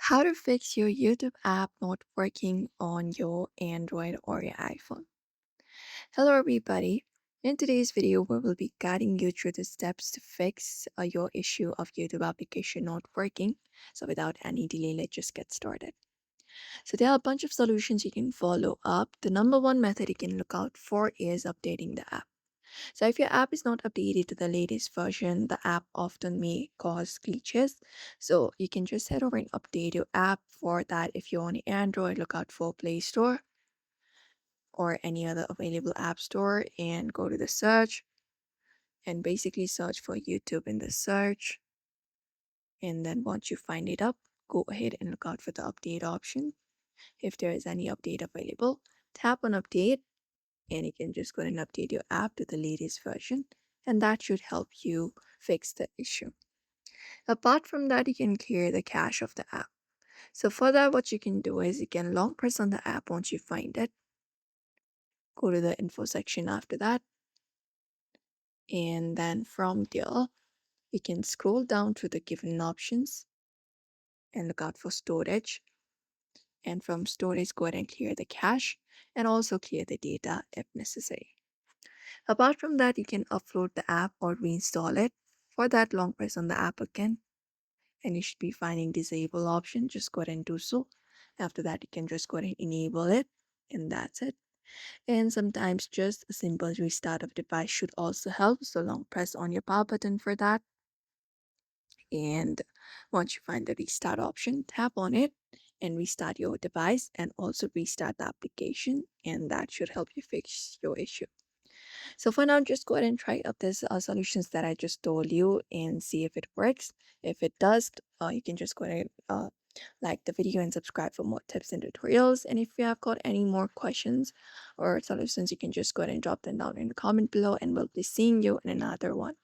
How to fix your YouTube app not working on your Android or your iPhone. Hello, everybody. In today's video, we will be guiding you through the steps to fix your issue of YouTube application not working. So, without any delay, let's just get started. So, there are a bunch of solutions you can follow up. The number one method you can look out for is updating the app. So if your app is not updated to the latest version, the app often may cause glitches. So you can just head over and update your app. For that, if you're on Android, look out for Play Store or any other available app store and go to the search and basically search for YouTube in the search. And then once you find it up, go ahead and look out for the update option. If there is any update available, tap on update and you can just go ahead and update your app to the latest version, and that should help you fix the issue. Apart from that, you can clear the cache of the app. So for that, what you can do is you can long press on the app once you find it, go to the info section after that, and then from there you can scroll down to the given options and look out for storage, and from storage go ahead and clear the cache and also clear the data if necessary. Apart from that, you can upload the app or reinstall it. For that, long press on the app again, and you should be finding disable option. Just go ahead and do so. After that, you can just go ahead and enable it, and that's it. And sometimes just a simple restart of device should also help. So long press on your power button for that. And once you find the restart option, tap on it and restart your device and also restart the application, and that should help you fix your issue. So for now, just go ahead and try out these solutions that I just told you and see if it works. If it does, you can just go ahead and like the video and subscribe for more tips and tutorials. And if you have got any more questions or solutions, you can just go ahead and drop them down in the comment below, and we'll be seeing you in another one.